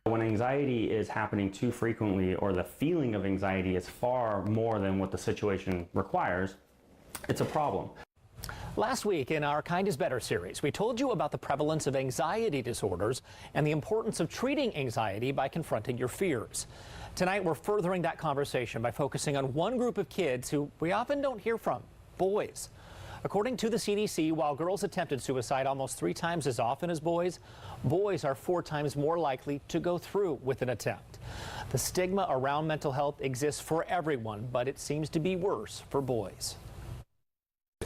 When anxiety is happening too frequently, or the feeling of anxiety is far more than what the situation requires, it's a problem. Last week in our Kind is Better series, we told you about the prevalence of anxiety disorders and the importance of treating anxiety by confronting your fears. Tonight, we're furthering that conversation by focusing on one group of kids who we often don't hear from, boys. According to the CDC, while girls attempted suicide almost 3 times as often as boys, boys are 4 times more likely to go through with an attempt. The stigma around mental health exists for everyone, but it seems to be worse for boys.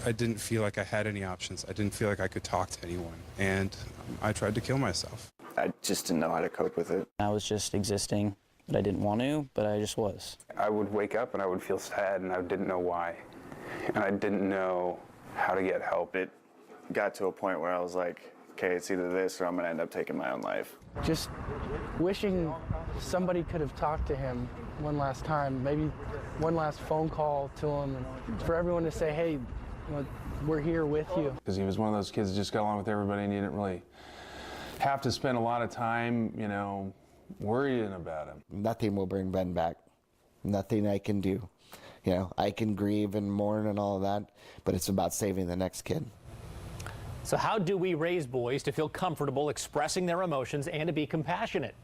I didn't feel like I had any options. I didn't feel like I could talk to anyone, and I tried to kill myself. I just didn't know how to cope with it. I was just existing, but I didn't want to, but I just was. I would wake up and I would feel sad, and I didn't know why. And I didn't know how to get help. It got to a point where I was like, okay, it's either this or I'm going to end up taking my own life. Just wishing somebody could have talked to him one last time, maybe one last phone call to him, and for everyone to say, hey, we're here with you. Because he was one of those kids that just got along with everybody, and you didn't really have to spend a lot of time, worrying about him. Nothing will bring Ben back. Nothing I can do. I can grieve and mourn and all of that, but it's about saving the next kid. So how do we raise boys to feel comfortable expressing their emotions and to be compassionate?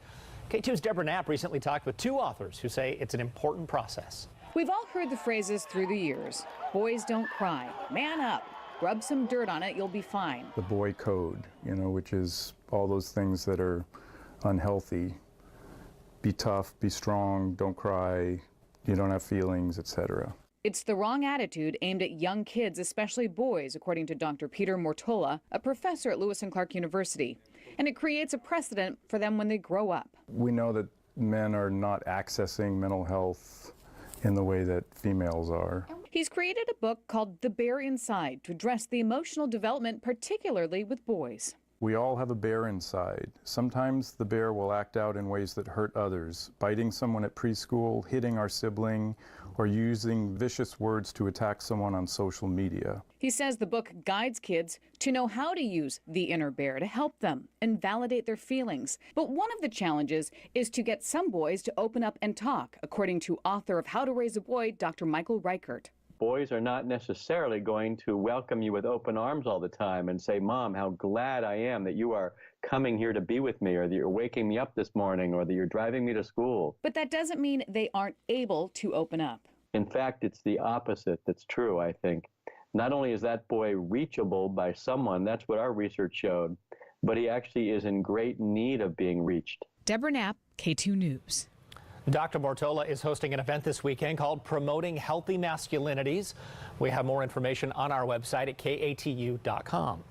K2's Deborah Knapp recently talked with 2 authors who say it's an important process. We've all heard the phrases through the years. Boys don't cry. Man up. Rub some dirt on it, you'll be fine. The boy code, which is all those things that are unhealthy. Be tough, be strong, don't cry, you don't have feelings, etc. It's the wrong attitude aimed at young kids, especially boys, according to Dr. Peter Mortola, a professor at Lewis and Clark University. And it creates a precedent for them when they grow up. We know that men are not accessing mental health in the way that females are. He's created a book called The Bear Inside to address the emotional development, particularly with boys. We all have a bear inside. Sometimes the bear will act out in ways that hurt others, biting someone at preschool, hitting our sibling, or using vicious words to attack someone on social media. He says the book guides kids to know how to use the inner bear to help them and validate their feelings. But one of the challenges is to get some boys to open up and talk, according to author of How to Raise a Boy, Dr. Michael Reichert. Boys are not necessarily going to welcome you with open arms all the time and say, Mom, how glad I am that you are coming here to be with me, or that you're waking me up this morning, or that you're driving me to school. But that doesn't mean they aren't able to open up. In fact, it's the opposite that's true, I think. Not only is that boy reachable by someone, that's what our research showed, but he actually is in great need of being reached. Deborah Knapp, K2 News. Dr. Mortola is hosting an event this weekend called Promoting Healthy Masculinities. We have more information on our website at katu.com.